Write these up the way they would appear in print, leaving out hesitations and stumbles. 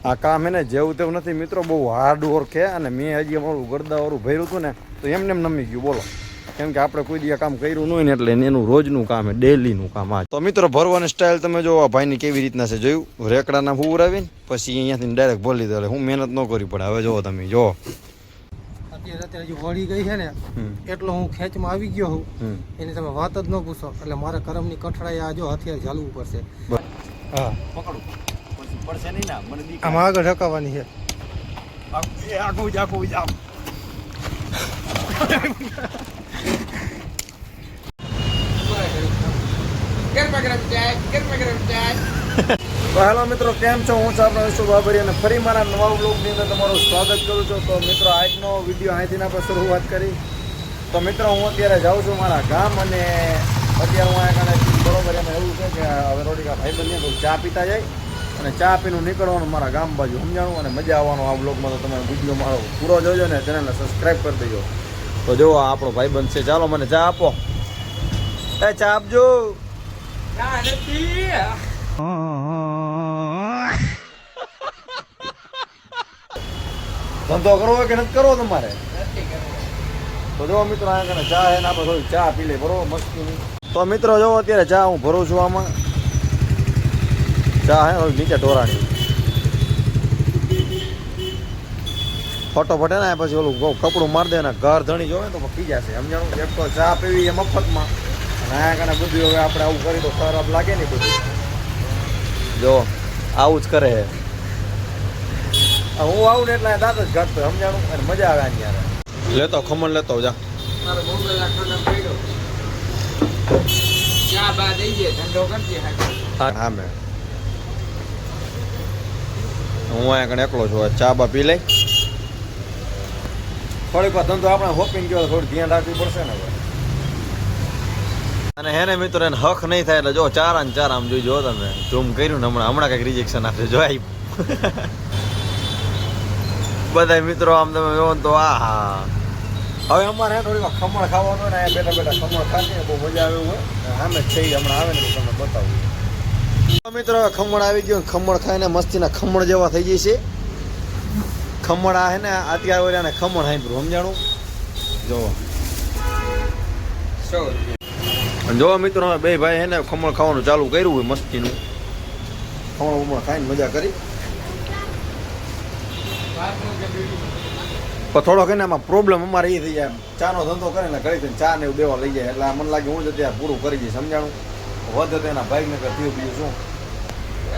આ કામ એને જેવું તેવું નથી મિત્રો, બહુ હાર્ડ વર્ક છે. અને મેં હજી અમારું ગરદાવાળું ભર્યું હતું ને તો એમને એમ નમી ગયું બોલો, કેમ કે આપણે કોઈ દી કામ કર્યું ન હોય ને એટલે એનું રોજનું કામ છે, ડેલીનું કામ. આ તો મિત્રો ભરવાની સ્ટાઇલ તમે જો આ ભાઈની કેવી રીતના છે જોયું, રેકડાના ઉરાવીને પછી અહીંયાથી ડાયરેક્ટ ભરી લીધો. એટલે હું મહેનત ન કરવી પડે. હવે જોવો તમે જો અત્યારે હજી વળી ગઈ છે ને એટલો હું ખેંચમાં આવી ગયો હું, એની તમે વાત જ ન પૂછો. એટલે મારે કરમની કઠડાઈ આ જો હથિયાર ઝાલવું પડશે. હા પકડું પછી પડશે નહીં ના, મને આમ આગળ ઢકાવવાની છે. આખું જ આખું જ આમ તો હેલો મિત્રો, કેમ છો? હું છું આપણો વિશુભ બાબરી અને ફરી મારા નવા બ્લોગની અંદર તમારું સ્વાગત કરું છું. તો મિત્રો આજનો વિડીયો અહીંથી આપણે શરૂઆત કરી. તો મિત્રો હું અત્યારે જાઉં છું મારા ગામ, અને અત્યારે હું અહીંયા કણે બરોબર એમાં એવું છે કે હવે રોડિકા ભાઈ બનીએ તો ચા પીતા જાય અને ચા પીનું નીકળવાનું મારા ગામ બાજુ, સમજાણું. અને મજા આવવાનો આ બ્લોગમાં. તો તમે વિડીયો મારો પૂરો જોજો ને ચેનલને સબસ્ક્રાઈબ કરી દેજો. તો જો આપણો ભાઈ બનશે. ચાલો મને ચા આપો. એ ચા આપજો. ધંધો કરવો હોય કે નથી કરવો તમારે? તો જો મિત્રો અહીંયા ચા હે ને આપણે થોડી ચા પી લે બરોબર મસ્તી. તો મિત્રો જો અત્યારે ચા હું ભરું છું આમાં. ચા હે નીચે ઢોરાણી ફટોફટ ને પછી ઓલું કપડું મારી દે ને ઘર ધણી જોવે તો પી જશે, સમજાણું. એક તો ચા પીવી એ મફતમાં, અને અહીંયા કને બધું હવે આપણે આવું કરી તો ખરાબ લાગે ને બધું. જો આવું જ કરે હે. હું આવું ને એટલે દાંત જ ઘટતો, સમજાણું. અને મજા આવે આની યાર. લેતો ખમણ લેતો જા. હા મેં હું અહીંયા કણે એકલો છું. ચા બા પી લઈ. થોડીક વાર ધંધો આપણે હોપીને ગયો, થોડું ધ્યાન રાખવું પડશે ને હવે. અને હેને મિત્રો એને હક નહીં થાય એટલે જો ચાર ને ચાર આમ જોઈ જો તમે ઝૂમ કર્યું ને હમણાં કંઈક રિજેક્શન આપશે જો બધા મિત્રો આમ તમે જો તો આ હવે અમારે થોડી વાર ખમણ ખાવાનું હોય ને બેઠા બેઠા ખમણ ખાતી બહુ મજા આવે હોય. આમે છે હમણાં આવે ને તમને બતાવું. મિત્રો હવે ખમણ આવી ગયું. ખમણ ખાઈને મસ્તીના ખમણ જેવા થઈ જાય છે. ખમણ આ હે ને અત્યારે ઓલાને ખમણ સાંભળ્યું, સમજાણું. જો મિત્રો હવે બે ભાઈ હે ને ખમણ ખાવાનું ચાલુ કર્યું હોય મસ્તીનું. ખમણ ઉમણ ખાઈને મજા કરી. પણ થોડોક એને આમાં પ્રોબ્લેમ અમારે એ થઈ જાય, ચાનો ધંધો કરે ને ઘડી ચા ને એવું દેવા લઈ જાય એટલે મને લાગે હું જ અત્યારે પૂરું કરી જઈશ, સમજાણું. વધે તો એના ભાઈને થયું બીજું શું.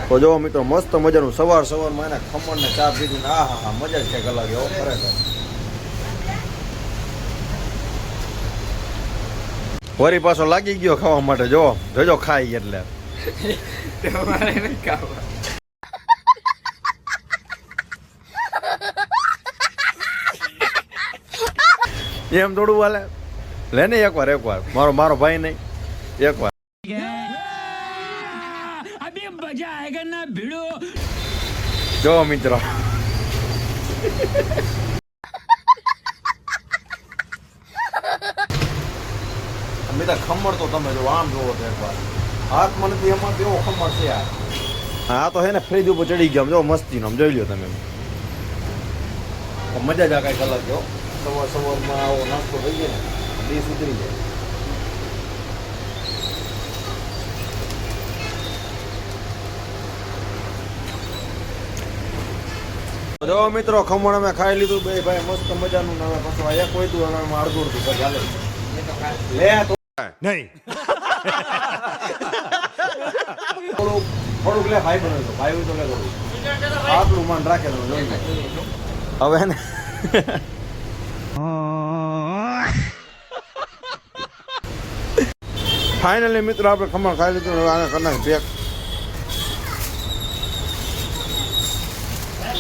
તો જો મિત્રો મસ્ત મજાનું સવારમાં એના ખમણ ને ચા પીધી. હા હા હા મજા જ કંઈક અલગ એવો ખરેખર. વરી પાછો લાગી ગયો ખાવા માટે. જો જોજો ખાઈ એટલે એમ થોડું વાલે લે ને એકવાર મારો ભાઈ નહીં એકવાર. જો મિત્રો ખમણ તો તમે જો આમ જોવો તો એકવાર હાથમાં નથી એમાં કેવો ખમણ છે યાર. હા તો હે ને ફ્રીજ ઉપર ચડી ગયા જો મસ્તી નો જોઈ લો તમે. મજા જ આ કઈક અલગ જો. સવારમાં આવો નાસ્તો થઈ જાય ને ડીશ ઉતરી જાય. જો મિત્રો ખમણ અમે ખાઈ લીધું બે ભાઈ મસ્ત મજાનું. હવે પાછું એક હોય તું હવે અડધું ચાલે લે તો નહીં થોડુંક લે ભાઈ બને તો ભાઈ તો લે થોડું આપણું મન રાખે હવે ને. ફાઇનલી મિત્રો આપણે ખમણ ખાઈ લીધું. હવે આને કરી નાખી પેક.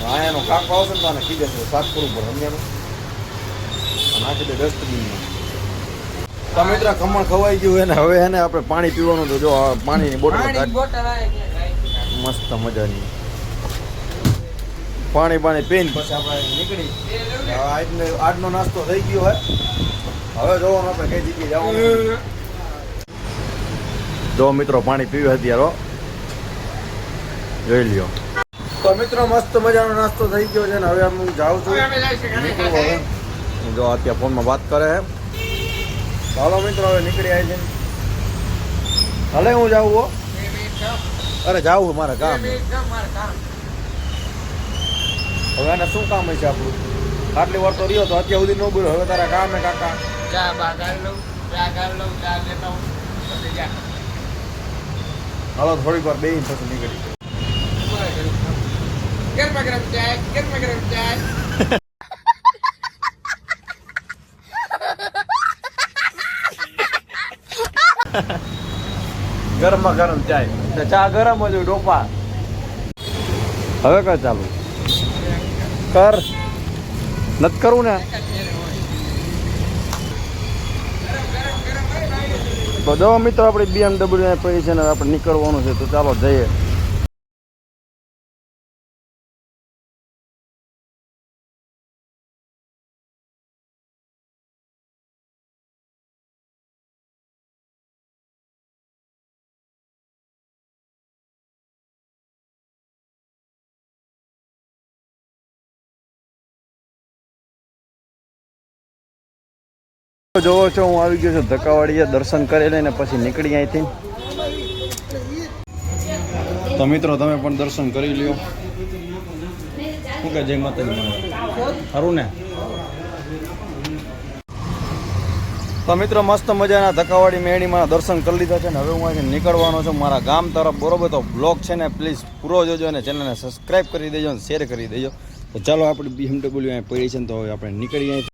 હા એનો કાકો આવશે ને તો આને કીધે છે સાફ કરવું પડે સમજાનું. નાખી દે ડસ્ટબિનમાં. તો મિત્ર ખમણ ખવાઈ ગયું એને હવે એને આપણે પાણી પીવાનું. તો જો પાણીની બોટલ મસ્ત મજાની પાણી પીને પછી આપણે નીકળી. આજનો નાસ્તો થઈ ગયો હે. હવે જોવાનું આપણે કઈ જગ્યાએ જવાનું. જો મિત્રો પાણી પીવે અત્યારે જોઈ લ્યો. તો તો મિત્રો મસ્ત મજાનો નાસ્તો થઈ ગયો છે ને હવે હું જાઉં છું નીકળું હવે. જો અત્યારે ફોનમાં વાત કરે છે. ચાલો મિત્રો હવે નીકળી આવી છે. ભલે હું જાઉં હો. અરે જાવું મારે કામ છે. હવે એને શું કામ હશે આપણું? આટલી વાર તો રહ્યો તો અત્યાર સુધી ન બોલ્યો. હવે તારા કામ હે કાકા. હાલો થોડીક વાર બેહીને પછી નીકળી. ગરમમાં ગરમ ચાય. ચા ગરમ જ હોય ડોપા. હવે કર ચાલુ કર. નથી કરવું ને તો જો મિત્રો આપણી BMW પડી છે ને આપણે નીકળવાનું છે. તો ચાલો જઈએ. જોવો છો હું આવી ગયો છું ધક્કાવાડીએ. દર્શન કરી લઈને પછી નીકળી અહીંથી. તો મિત્રો તમે પણ દર્શન કરી લ્યો. શું કે જય માતાજી સારું ને. તો મિત્રો મસ્ત મજાના ધક્કાવાડી મેળીમાં દર્શન કરી લીધા છે ને હવે હું અહીંથી નીકળવાનો છું મારા ગામ તરફ. બરોબર તો બ્લોગ છે ને પ્લીઝ પૂરો જોજો અને ચેનલને સબસ્ક્રાઈબ કરી દેજો અને શેર કરી દેજો. તો ચાલો આપણી BMW અહીં પડી છે ને તો હવે આપણે નીકળીએ અહીંથી.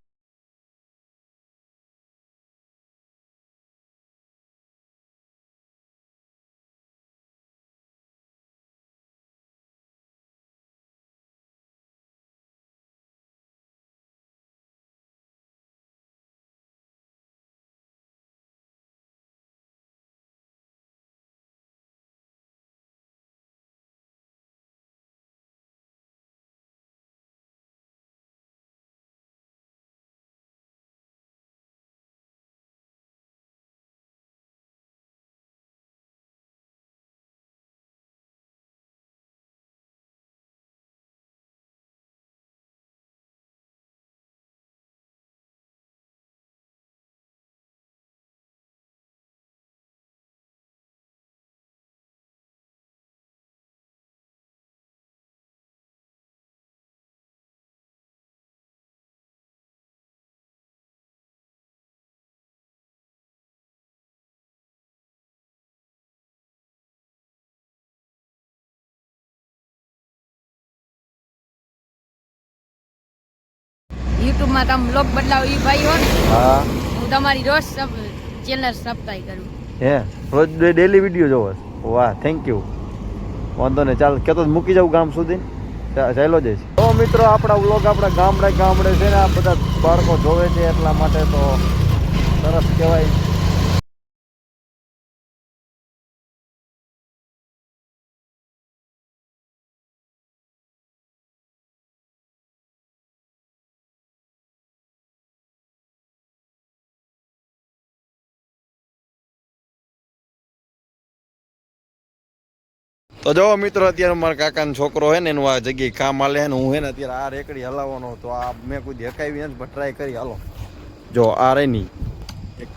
યુટ્યુબમાં તમે બ્લોગ બદલાવો એ ભાઈ હો ને, હા હું તમારી રોજ ચેનલ સબસ્ક્રાઇબ કરું. હે રોજ ડેલી વિડીયો જોવો છો? વાહ થેન્ક યુ. વાંધો નહીં ચાલ કહેતો મૂકી જાઉં ગામ સુધી. ચાલો જઈશ. તો મિત્રો આપણા વ્લોગ આપણા ગામડે છે ને આ બધા બાળકો જોવે છે એટલા માટે તો સરસ કહેવાય. તો જો મિત્રો અત્યારે મારા કાકાનો છોકરો હે ને એનું આ જગ્યાએ કામ આલે છે ને હું હે ને અત્યારે આ રેકડી હલાવવાનો તો આ મેં કોઈ દેખાવી નથી પણ ટ્રાય કરી. હાલો જો આ રે નહીં એક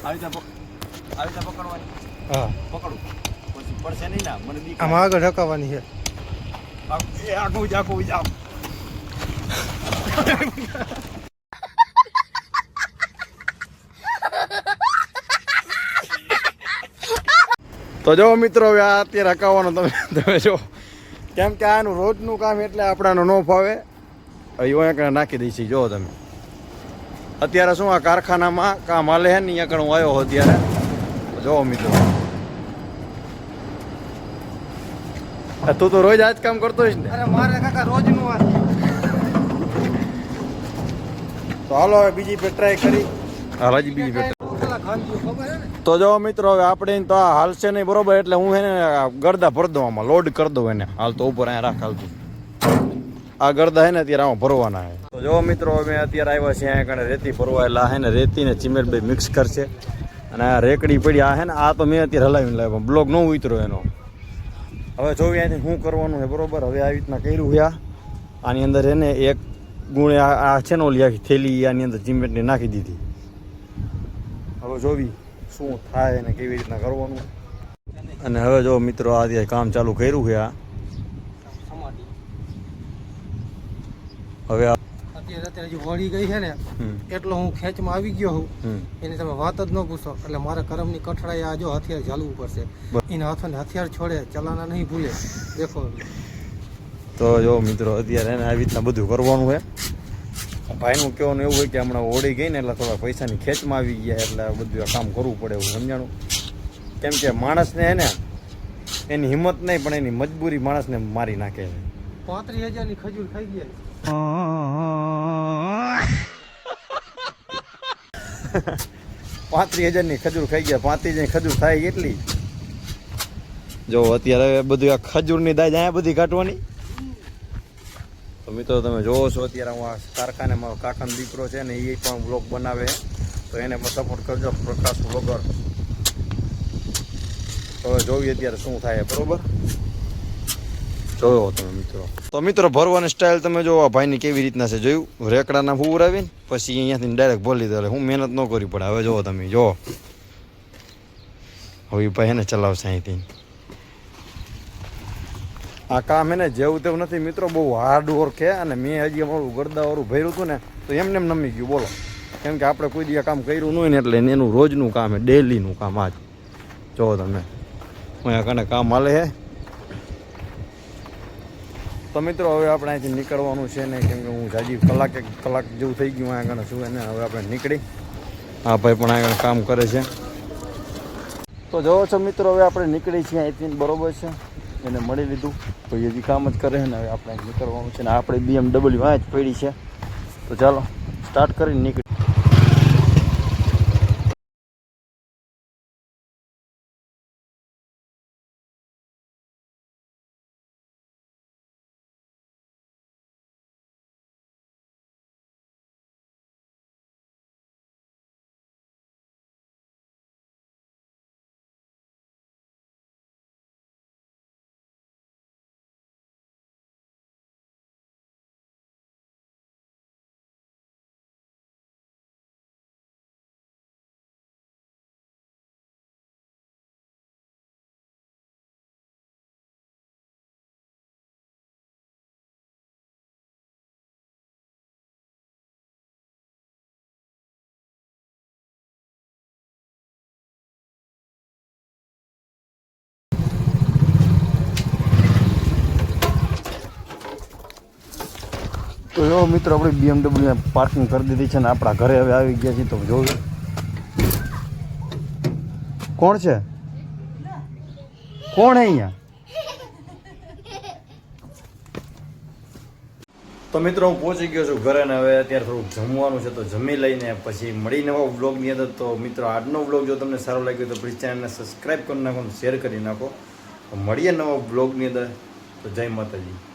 આવી રીતે પકડવાની. હા પકડું પછી પડશે નહીં ના મને બીક આમાં આગળ ઢકાવવાની છે. આખું જાવ. તો જો મિત્રો હવે આ અત્યારે હકાવવાનું તમે જો કેમ કે આનું રોજનું કામ એટલે આપણાનો ન ફાવે. અહીંયા નાખી દઈશી. જો તમે અત્યારે શું આ કારખાનામાં કામ હાલે છે ને અહીંયા કણ હું આવ્યો અત્યારે. જો મિત્રો તું તો રોજ આ જ કામ કરતો હોઈશ ને? અરે મારે કાકા રોજનું આ તો હાલો હવે બીજી ફેર ટ્રાય કરી. હાલ હજી બીજી ફેર. તો જો મિત્રો હવે આપણે તો આ હાલશે નહીં બરોબર એટલે હું એને ગરદા ભર દઉં આમાં લોડ કરી દઉં એને. હાલ તો ઉપર અહીંયા રાખ હાલતું. આ ગરદા હે ને અત્યારે આમાં ભરવાના હે. તો જો મિત્રો અમે અત્યારે આવ્યા છીએ અહીંયા કણે રેતી ભરવા. એટલે હે ને રેતી ને સિમેન્ટ બે મિક્સ કરશે અને આ રેકડી પડી આ હે ને આ તો મેં અત્યારે હલાવીને લાવ્યો બ્લોક ન ઉતરો એનો. હવે જોવી અહીંથી શું કરવાનું છે બરોબર. હવે આવી રીતના કર્યું છે આની અંદર એને એક ગુણે આ છે ને ઓલી આખી થેલી આની અંદર સિમેન્ટની નાખી દીધી. હવે જોવી શું થાય અને કેવી રીતના કરવાનું. અને હવે જો મિત્રો આ કામ ચાલુ કર્યું છે આ. સમાટી હવે અત્યારે જે વળી ગઈ છે ને એટલો હું ખેંચમાં આવી ગયો હું એની તમે વાત જ ન પૂછો. એટલે મારે કરમની કઠડાઈ આ જો હથિયાર ઝાલવું પડશે. એના હાથોને હથિયાર છોડે ચલાના નહીં ભૂલે. દેખો તો જો મિત્રો અત્યારે એને આવી રીતના બધું કરવાનું છે. ભાઈનું કહેવાનું એવું હોય કે હમણાં ઓળી ગઈ ને એટલે થોડા પૈસાની ખેંચમાં આવી ગયા એટલે બધું આ કામ કરવું પડે એવું સમજાણું. કેમ કે માણસને એને એની હિંમત નહીં પણ એની મજબૂરી માણસને મારી નાખે છે. 35,000ની ખજૂર ખાઈ ગયા. 35,000ની ખજૂર ખાઈ ગયા. 35,000ની ખજૂર થાય કેટલી જો અત્યારે બધું આ ખજૂરની દાજ અહીંયા બધી કાઢવાની. તો મિત્રો તમે જોવો છો અત્યારે હું આ કારખાને મારો કાકાનો દીકરો છે ને એ પણ બ્લોગ બનાવે તો એને પણ સપોર્ટ કરજો પ્રકાશ વગર. તો હવે જોઈએ અત્યારે શું થાય બરોબર. જોયો તમે મિત્રો. તો મિત્રો ભરવાની સ્ટાઇલ તમે જો આ ભાઈની કેવી રીતના છે જોયું. રેકડાના ઉરાવીને પછી અહીંયાથી ડાયરેક્ટ ભરી લીધો. હું મહેનત ન કરવી પડે. હવે જુઓ તમે જો હવે ભાઈ એને ચલાવશે અહીંથી. આ કામ એને જેવું તેવું નથી મિત્રો, બહુ હાર્ડ વર્ક છે. અને મેં હજી અમારું ગરદાવાળું ભર્યું હતું ને તો એમને એમ નમી ગયું બોલો. કેમ કે આપણે કોઈ દી કામ કર્યું ન હોય ને એટલે એનું રોજનું કામ છે, ડેલીનું કામ. આજ જો તમે અહીંયા કને કામ હાલે છે. તો મિત્રો હવે આપણે અહીંથી નીકળવાનું છે ને કેમ કે હું જાજી કલાક જેવું થઈ ગયું અહીંયા કને શું એને. હવે આપણે નીકળી. હા ભાઈ પણ અહીંયા કામ કરે છે. તો જોવો છો મિત્રો હવે આપણે નીકળી છીએ અહીંથી બરોબર છે. એને મળી લીધું તો એ હજી કામ જ કરે ને. હવે આપણે નીકળવાનું છે ને આપણે BMW આ જ પડી છે. તો ચાલો સ્ટાર્ટ કરીને નીકળી. તો જો મિત્રો આપણે BMW પાર્કિંગ કરી દીધી છે ને આપણા ઘરે હવે આવી ગયા છીએ. તો જોયું કોણ છે કોણ અહીંયા. તો મિત્રો હું પહોંચી ગયો છું ઘરે ને હવે અત્યારે થોડુંક જમવાનું છે તો જમી લઈને પછી મળી નવા વ્લોગની અંદર. તો મિત્રો આજનો વ્લોગ જો તમને સારો લાગ્યો તો પ્લીઝ ચેનલને સબસ્ક્રાઈબ કરી નાખો, શેર કરી નાખો. મળીએ નવા વ્લોગની અંદર. તો જય માતાજી.